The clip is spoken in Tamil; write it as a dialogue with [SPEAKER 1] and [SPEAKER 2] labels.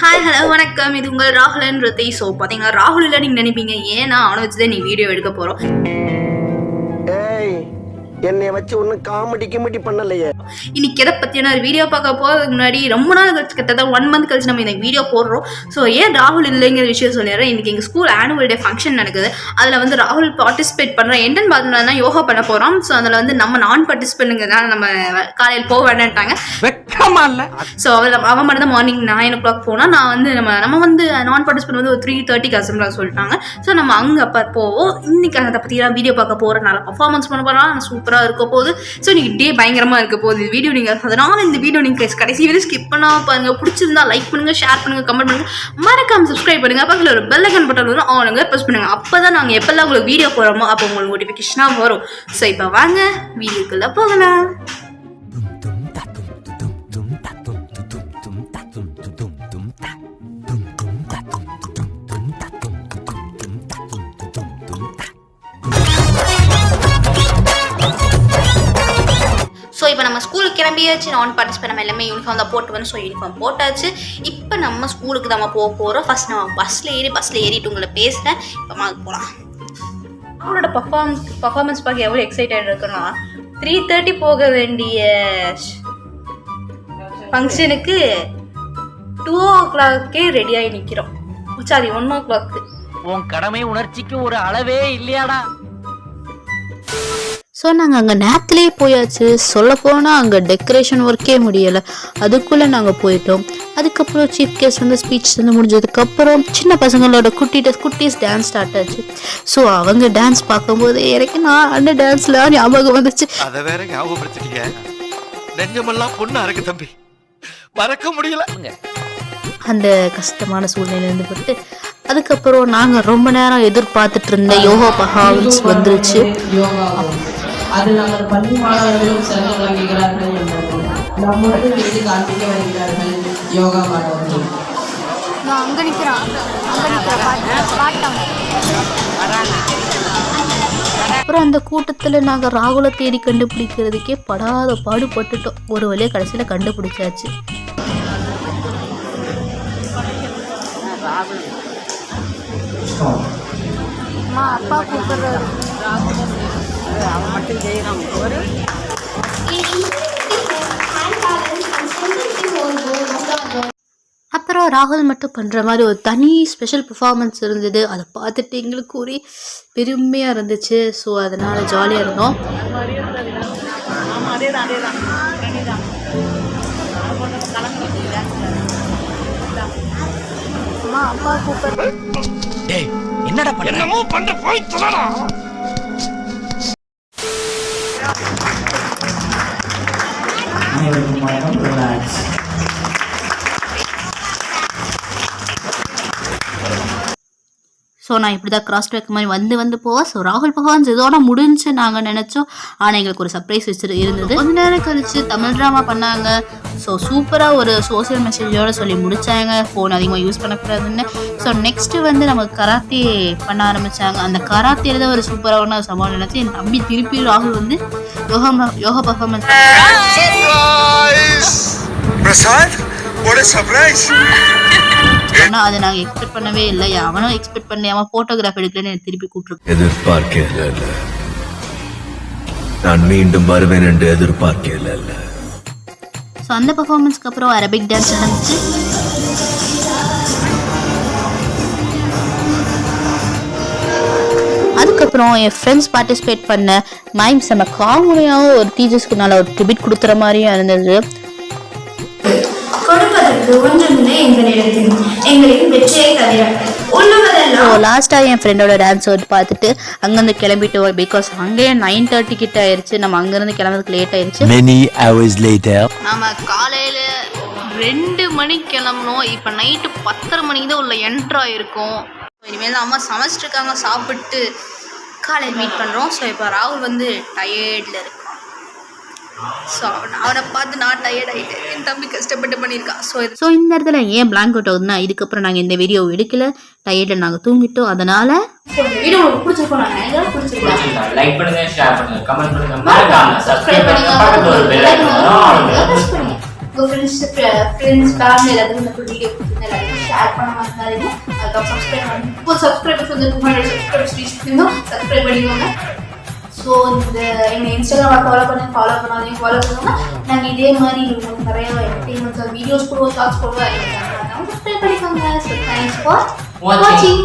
[SPEAKER 1] ஹாய் ஹலோ வணக்கம். இது உங்கள் ராகுலன் ரித்தி. ஸோ பார்த்தீங்கன்னா ராகுல் இல்லை நீங்கள் நினைப்பீங்க, ஏன்னா அவனை வச்சு தான் நீ வீடியோ எடுக்க போகிறோம்.
[SPEAKER 2] என்னைய வச்சு ஒன்றும் காமெடி பண்ணலையே.
[SPEAKER 1] இன்னைக்கு எதை பற்றியான ஒரு வீடியோ பார்க்க போகிறதுக்கு முன்னாடி ரொம்ப நாள் கழிச்சு, கிட்டத்தட்ட 1 month கழிச்சு நம்ம இந்த வீடியோ போடுறோம். ஸோ ஏன் ராகுல் இல்லைங்கிற விஷயம் சொல்லிடுறேன். இன்றைக்கி எங்கள் ஸ்கூல் ஆனுவல் டே ஃபங்க்ஷன் நடக்குது. அதில் வந்து ராகுல் பார்ட்டிசிபேட் பண்ணுறோம். என்னன்னு பார்த்தோம்னா யோகா பண்ண போகிறோம். ஸோ அதில் வந்து நம்ம நான் பார்ட்டிசிபேட்டுங்கிறதுனால நம்ம காலையில் போக வேண்டான்ட்டாங்க. ஸோ அவன் மட்டும் தான் மார்னிங் 9 o'clock போனால், நான் வந்து நம்ம வந்து நான் பார்ட்டிசிபேட் வந்து ஒரு 3:30 அசம்பிளாக சொல்லிட்டாங்க. ஸோ நம்ம அங்கே அப்போ போவோம். இன்னைக்கு அதை பற்றி தான் வீடியோ பார்க்க போகிறனால பர்ஃபார்மன்ஸ் பண்ண போகிறோம். சூப்பராக இருக்க போகுது. ஸோ இன்னைக்கு டே பயங்கரமாக இருக்க போகுது. இந்த வீடியோ நீங்கள் அதனால இந்த வீடியோ நீங்கள் கடைசி வரை ஸ்கிப் பண்ணால் பாருங்க. பிடிச்சிருந்தா லைக் பண்ணுங்க, ஷேர் பண்ணுங்க, கமெண்ட் பண்ணுங்க, மறக்காம சப்ஸ்கிரைப் பண்ணுங்க. பக்கத்தில் ஒரு பெல் ஐகான் பட்டன் வரும், அவனுங்க ப்ரெஸ் பண்ணுங்க. அப்போ தான் நாங்கள் எப்பெல்லாம் உங்களுக்கு வீடியோ போடுறோமோ அப்போ உங்களுக்கு நோட்டிஃபிகேஷனாக வரும். ஸோ இப்போ வாங்க வீடியோக்குள்ளே போகலாம். ஸோ இப்போ நம்ம ஸ்கூலுக்கு கிளம்பியாச்சு. நான் பார்ட்டிசிபேட் நம்ம எல்லாமே யூனிஃபார்ம் தான் போட்டு வந்து. ஸோ யூனிஃபார்ம் போட்டாச்சு. இப்போ நம்ம ஸ்கூலுக்கு நம்ம போகிறோம். ஃபஸ்ட் நம்ம பஸ்ஸில் ஏறிட்டு உங்களை பேசுகிறேன். இப்போ வாங்க போகலாம். அவங்களோட பர்ஃபார்மன்ஸ் பார்க்க எவ்வளோ எக்ஸைட்டட் இருக்குன்னா, 3:30 போக வேண்டிய ஃபங்க்ஷனுக்கு 2 o'clock ரெடியாகி நிற்கிறோம். Sorry 1 o'clock.
[SPEAKER 3] உன் கடமை உணர்ச்சிக்கு ஒரு அளவே இல்லையாடா.
[SPEAKER 4] ஸோ நாங்கள் அங்கே நேரத்துலேயே போயாச்சு. சொல்லப்போனால் அங்கே டெக்கரேஷன் ஒர்க்கே முடியலை, அதுக்குள்ளே நாங்கள் போயிட்டோம். அதுக்கப்புறம் சீஃப் கெஸ்ட் வந்து ஸ்பீச் வந்து முடிஞ்சதுக்கப்புறம் சின்ன பசங்களோட குட்டீஸ் டான்ஸ் ஸ்டார்ட் ஆச்சு. ஸோ அவங்க டான்ஸ் பார்க்கும்போது எனக்கு நான் அந்த டான்ஸ்லாம் ஞாபகம் வந்துச்சு.
[SPEAKER 5] அதை வேற ஞாபகப்படுத்திட்டீங்க. நெஞ்சமெல்லாம் பொண்ணா இருக்கு தம்பி, மறக்க முடியல.
[SPEAKER 4] அந்த கஷ்டமான சூழ்நிலையிலேருந்து போட்டு அதுக்கப்புறம் நாங்கள் ரொம்ப நேரம் எதிர்பார்த்துட்டு இருந்த யோகா பர்ஃபார்மன்ஸ் வந்துருச்சு.
[SPEAKER 6] அது நாங்கள் பள்ளி மாணவர்களும் சிறந்து விளங்குகிறார்கள் என்பது நம்முடைய வெளியே காண்பிக்க வருகிறார்கள் யோகா மாணவர்கள்.
[SPEAKER 4] அப்புறம் அந்த கூட்டத்தில் நாங்கள் ராகுலை தேடி கண்டுபிடிக்கிறதுக்கே படாத பாடுபட்டுட்டோம். ஒரு வழியாக கடைசியில் கண்டுபிடிச்சாச்சு.
[SPEAKER 1] அப்பா கூப்பிடுறாரு.
[SPEAKER 3] அவன் மட்டும் செய்யறான்.
[SPEAKER 4] அப்புறம் ராகுல் மட்டும் பண்ணுற மாதிரி ஒரு தனி ஸ்பெஷல் பெர்ஃபார்மன்ஸ் இருந்தது. அதை பார்த்துட்டு எங்களுக்கு ஒரே பெருமையாக இருந்துச்சு. ஸோ அதனால் ஜாலியாக இருந்தோம்.
[SPEAKER 1] அப்பா கூப்பிடுறாரு.
[SPEAKER 3] என்னடா என்னமோ பண்ற போய் சொல்லடா.
[SPEAKER 4] ஸோ நான் இப்படி தான் கிராஸ் ட்ராக் மாதிரி வந்து போவோம். ஸோ ராகுல் பகவான் இதோட முடிஞ்சு நாங்கள் நினச்சோம். ஆனால் எங்களுக்கு ஒரு சர்ப்ரைஸ் இருந்தது. கொஞ்ச நேரம் கழிச்சு தமிழ் ட்ராமா பண்ணாங்க. ஸோ சூப்பராக ஒரு சோசியல் மெசேஜோடு சொல்லி முடித்தாங்க, ஃபோன் அதிகமாக யூஸ் பண்ணக்கூடாதுன்னு. ஸோ நெக்ஸ்ட்டு வந்து நமக்கு கராத்தே பண்ண ஆரம்பித்தாங்க. அந்த கராத்தேல தான் ஒரு சூப்பரான சம்பவம் நினச்சி என் தம்பி திருப்பி ராகுல் வந்து யோகா பர்ஃபார்மன்ஸ். ஆனால் அதை நாங்கள் எக்ஸ்பெக்ட் பண்ணவே இல்லை. அவனும் எக்ஸ்பெக்ட் பண்ணாம ஃபோட்டோகிராஃப் எடுக்கலன்னு எனக்கு திருப்பி கூப்பிட்டு
[SPEAKER 7] எதிர்பார்க்கல. நான் மீண்டும் வருவேன் என்று எதிர்பார்க்கல.
[SPEAKER 4] ஸோ அந்த பர்ஃபார்மன்ஸ்க்கு அப்புறம் அரபிக் டான்ஸ் நடந்துச்சு. அதுக்கப்புறம் என் ஃப்ரெண்ட்ஸ் பார்ட்டிசிபேட் பண்ண மைம்ஸ் நம்ம காமெடியாகவும் ஒரு டீச்சர்ஸ்க்கு நல்ல ஒரு ட்ரிபியூட் கொடுக்குற மாதிரியும் இருந்தது. லாஸ்ட்டாக என் ஃப்ரெண்டோட டான்ஸ் வந்து பார்த்துட்டு அங்கேருந்து கிளம்பிட்டு, பிகாஸ் அங்கேயே 9:30 கிட்ட ஆயிடுச்சு. நம்ம அங்கேருந்து கிளம்புறதுக்கு லேட் ஆயிடுச்சு.
[SPEAKER 1] நம்ம காலையில் 2 மணிக்கு கிளம்பணும். இப்போ நைட்டு 10:30 மணிக்கு தான் உள்ள என்ட்ரு ஆகிருக்கோம். இனிமேல் அம்மா சமைச்சிட்ருக்காங்க, சாப்பிட்டு காலையில் மீட் பண்ணுறோம். ஸோ இப்போ ராகுல் வந்து டயர்டில் இருக்கான். ஸோ அவனை பார்த்து நான் டயர்ட் ஆகிட்டேன். என் தம்பி கஷ்டப்பட்டு பண்ணியிருக்கான். ஸோ
[SPEAKER 4] இந்த இடத்துல ஏன் பிளாங்க் அவுட் ஆகுதுன்னா, இதுக்கப்புறம் நாங்கள் இந்த வீடியோ எடுக்கல, டயர்டில் நாங்கள் தூங்கிட்டோம். அதனால
[SPEAKER 1] வீடியோ உங்களுக்கு பிடிச்சிருக்கோம்.
[SPEAKER 3] லைக் பண்ணுங்க, ஷேர் பண்ணுங்க, கமெண்ட் பண்ணுங்க, மறக்காம சப்ஸ்கிரைப் பண்ணுங்க, பக்கத்துல ஒரு பெல் ஐகான் வரும், அதை பிரஸ் பண்ணுங்க.
[SPEAKER 1] உங்கள் ஃப்ரெண்ட்ஸ் ஃபேமிலி எல்லாத்துக்கும் இந்த வீடியோ கொடுத்துருங்க, எல்லாத்தையும் ஷேர் பண்ண மறக்காதீங்க. அதுக்கப்புறம் சப்ஸ்கிரைப் பண்ணி இப்போ சப்ஸ்கிரைபர்ஸ் வந்து 200 சப்ஸ்கிரைபர்ஸ் ரீச் பண்ணியிருந்தோம், சப்ஸ்கிரைப் பண்ணிக்கோங்க. ஸோ இந்த எங்கள் இன்ஸ்டாகிராமை ஃபாலோ பண்ணாதீங்க, ஃபாலோ பண்ணுவோங்க. நாங்கள் இதே மாதிரி உங்களுக்கு நிறைய என்டர்டெயின்மெண்ட்ஸ் வீடியோஸ் போடுவோம், ஷார்ட்ஸ் போடுவோம், சப்ஸ்கிரைப் பண்ணிக்கோங்க. ஸோ தேங்க்ஸ் ஃபார் வாட்சிங்.